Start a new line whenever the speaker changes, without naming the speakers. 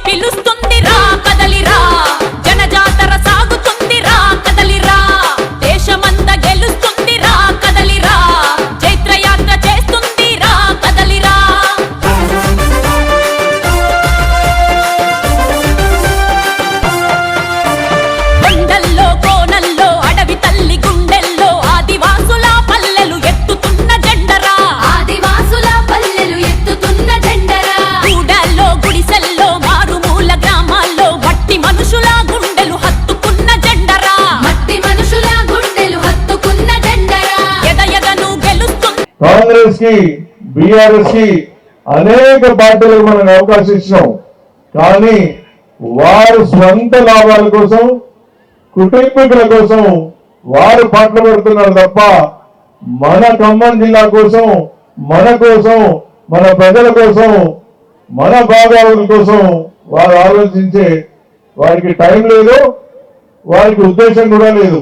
పిలుస్తుంది రా కదలిరా జనజాతర సాగుతుంది రా కదలిరా దేశమంతా గెలుస్తుంది రా కదలిరా చైత్రయాత్ర చేస్తుంది రా కదలిరా కొండల్లో కోనల్లో అడవి తల్లి గుండెల్లో ఆదివాసుల పల్లెలు ఎత్తుతున్న జెండరా ఆదివాసుల పల్లెలు ఎత్తుతున్న జెండరా గూడల్లో గుడిసెల్లో మారుమూల గ్రామాల్లో మట్టి మనుషుల గుండెలు హత్తుకున్న జెండరా మట్టి మనుషుల గుండెలు హత్తుకున్న జెండరా ఎదయదను గెలుస్తుంది
కాంగ్రెస్ కి బీఆర్ఎస్ కి అనేక పార్టీలకు మనం అవకాశం ఇచ్చినాం కానీ వారు స్వంత లాభాల కోసం కుటుంబీకుల కోసం వారు పాటలు పడుతున్నారు తప్ప మన ఖమ్మం జిల్లా కోసం మన ప్రజల కోసం మన బాగోగుల కోసం వారు ఆలోచించే వారికి టైం లేదు వారికి ఉద్దేశం కూడా లేదు.